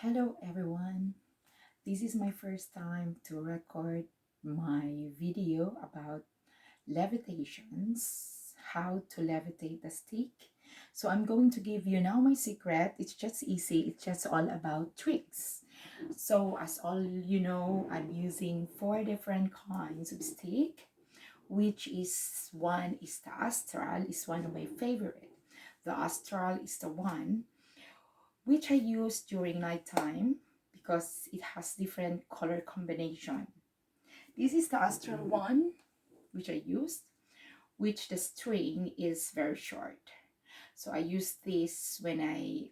Hello everyone. This is my first time to record my video about levitations, how to levitate the stick. So I'm going to give you now my secret. It's just easy. It's just all about tricks. So as all you know, I'm using 4 different kinds of stick, which is one is the Astral, is one of my favorite. The Astral is the one which I use during nighttime because it has different color combination. This is the Astral one which I used, which the string is very short. So I use this when I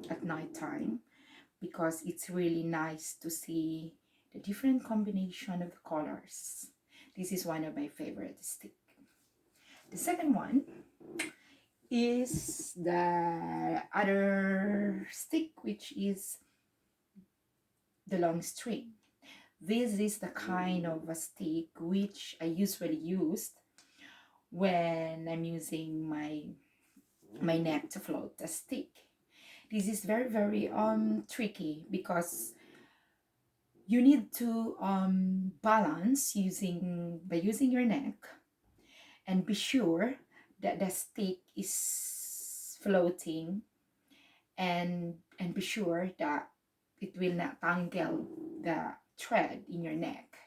at nighttime because it's really nice to see the different combination of the colors. This is one of my favorite stick. The second one is the other stick, which is the long string. This is the kind of a stick which I usually use when I'm using my neck to float a stick. This is very tricky because you need to balance by using your neck and be sure that the stick is floating and be sure that it will not tangle the thread in your neck.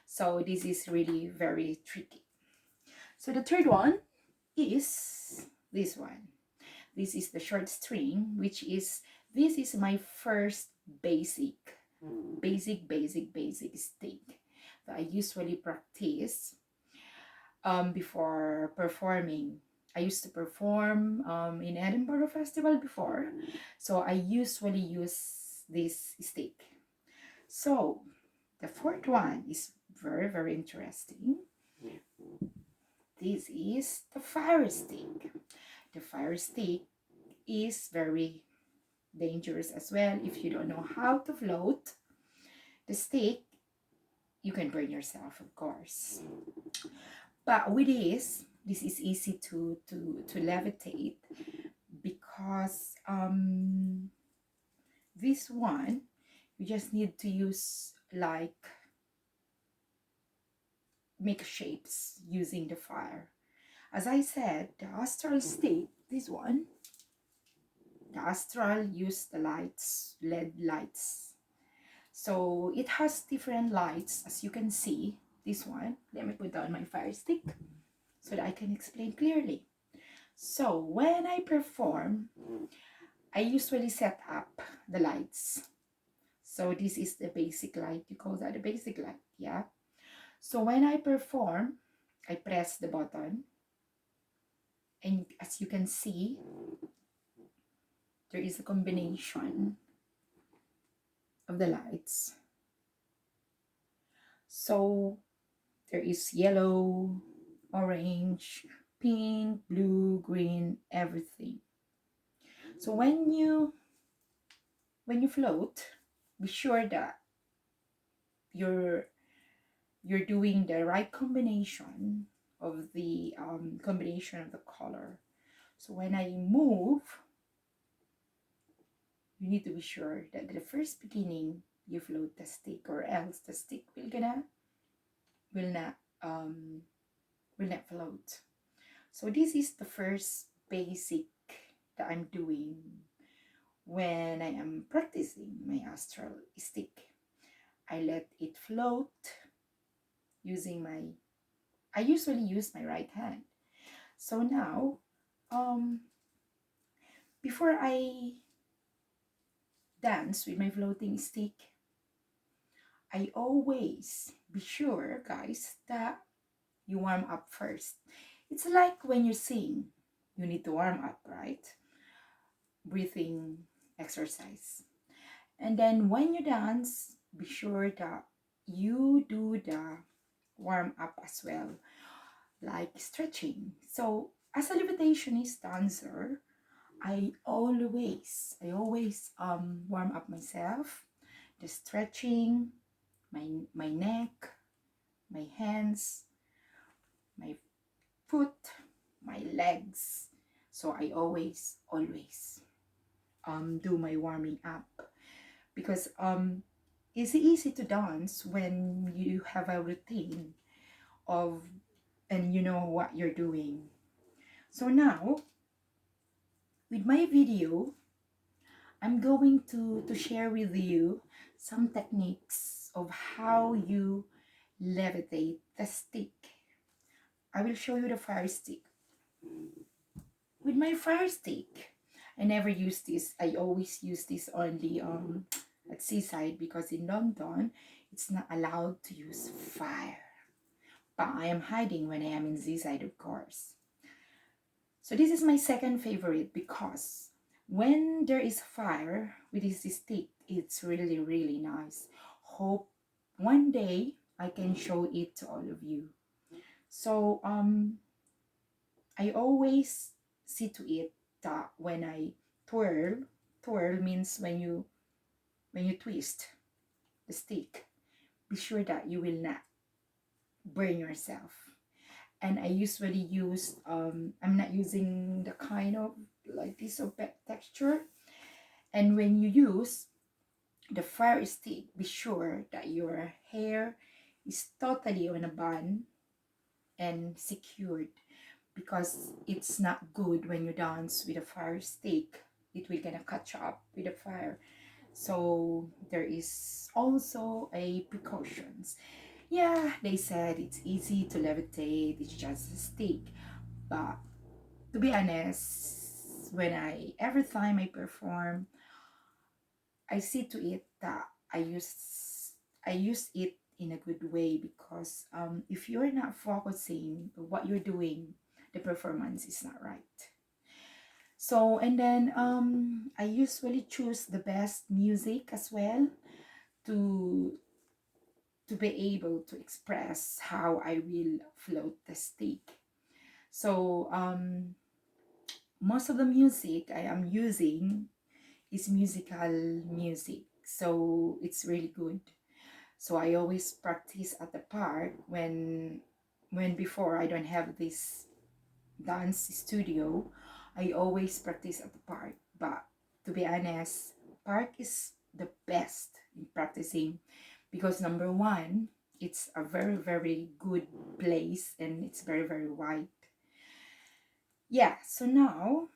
So this is really very tricky. So the third one is this one. This is the short string, which is this is my first basic stick that I usually practice before performing. I used to perform in Edinburgh Festival before, so I usually use this stick. So the fourth one is very interesting. This is the fire stick. The fire stick is very dangerous as well. If you don't know how to float the stick, you can burn yourself, of course. But with this is easy to levitate because this one you just need to use like make shapes using the fire. As I said, the Astral stick, this one, the Astral use the lights, LED lights. So it has different lights, as you can see. This one, let me put down my fire stick so that I can explain clearly. So when I perform, I usually set up the lights. So this is the basic light. You call that the basic light, yeah? So when I perform, I press the button. And as you can see, there is a combination of the lights. So there is yellow, orange, pink, blue, green, everything. So when you float, be sure that you're doing the right combination of the color. So when I move, you need to be sure that at the first beginning you float the stick, or else the stick will not float. So this is the first basic that I'm doing when I am practicing my astral stick. I let it float using I usually use my right hand. So now, before I dance with my floating stick, I always be sure, guys, that you warm up first. It's like when you sing, you need to warm up, right? Breathing exercise. And then when you dance, be sure that you do the warm up as well, like stretching. So as a levitationist dancer, I always warm up myself, the stretching, my neck, my hands, my foot, my legs. So I always do my warming up because it's easy to dance when you have a routine of and you know what you're doing. So now with my video, I'm going to share with you some techniques of how you levitate the stick. I will show you the fire stick. With my fire stick, I never use this. I always use this only at seaside, because in London it's not allowed to use fire. But I am hiding when I am in seaside, of course. So this is my second favorite, because when there is fire with this stick, it's really, really nice. Hope one day I can show it to all of you. So I always see to it that when I twirl means when you twist the stick, be sure that you will not burn yourself. And I usually use I'm not using the kind of like this of texture. And when you use the fire stick, be sure that your hair is totally on a bun and secured, because it's not good when you dance with a fire stick. It will gonna catch up with the fire. So there is also a precautions. Yeah, they said it's easy to levitate, it's just a stick. But to be honest, every time I perform, I see to it that I use it in a good way, because if you're not focusing on what you're doing, the performance is not right. So and then I usually choose the best music as well, to be able to express how I will float the stick. So most of the music I am using is musical music, so it's really good. So I always practice at the park when before I don't have this dance studio. I always practice at the park. But to be honest, park is the best in practicing, because number one, it's a very, very good place and it's very, very wide. Yeah, so now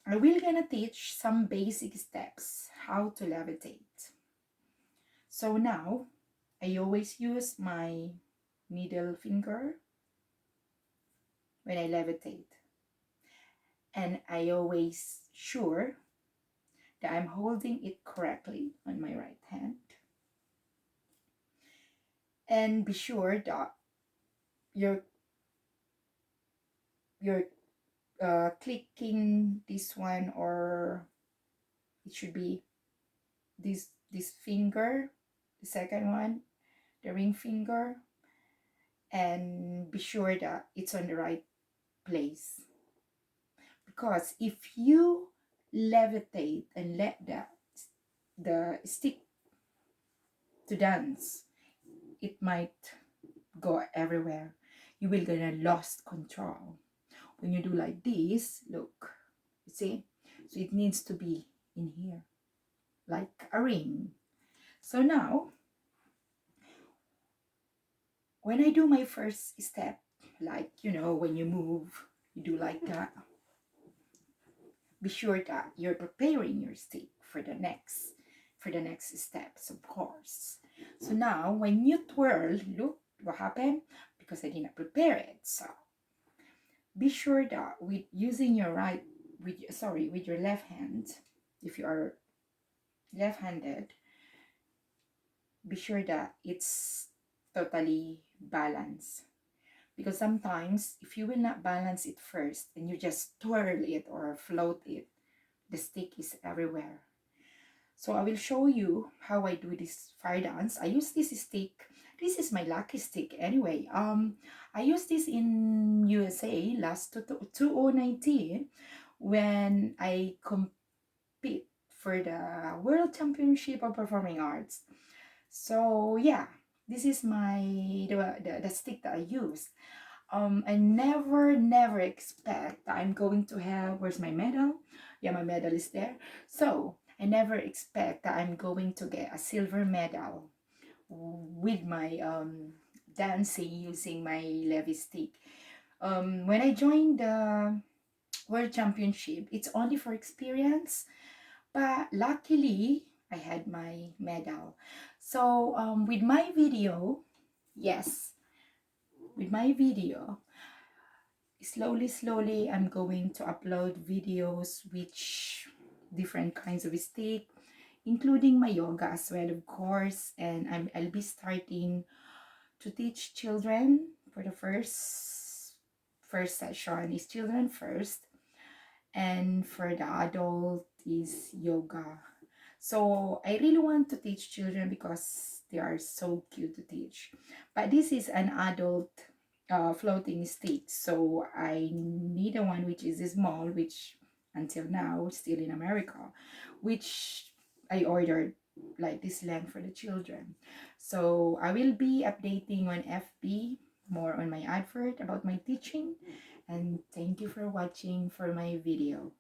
I will gonna teach some basic steps how to levitate. So now I always use my middle finger when I levitate, and I always sure that I'm holding it correctly on my right hand, and be sure that you're clicking this one, or it should be this finger, the second one, the ring finger, and be sure that it's on the right place. Because if you levitate and let the stick to dance, it might go everywhere. You will gonna lost control. When you do like this, look, you see? So it needs to be in here, like a ring. So now, when I do my first step, like, when you move, you do like that. Be sure that you're preparing your stick for the next steps, of course. So now, when you twirl, look what happened, because I didn't prepare it. So be sure that with using your with your left hand, if you are left-handed, be sure that it's totally balanced. Because sometimes if you will not balance it first and you just twirl it or float it, the stick is everywhere. So I will show you how I do this fire dance. I use this stick. This is my lucky stick anyway. I used this in USA last 2019 when I compete for the World Championship of Performing Arts. So yeah, this is the stick that I use. I never expect that I'm going to have, where's my medal? Yeah, my medal is there. So I never expect that I'm going to get a silver medal with my dancing using my levy stick. When I joined the World Championship, it's only for experience, but luckily I had my medal. So with my video, yes, with my video, slowly I'm going to upload videos which different kinds of stick, including my yoga as well, of course. And I'll be starting to teach children for the first session is children first, and for the adult is yoga. So I really want to teach children because they are so cute to teach. But this is an adult floating stick, so I need a one which is small, which until now still in America, which I ordered like this length for the children. So I will be updating on FB more on my advert about my teaching, and thank you for watching for my video.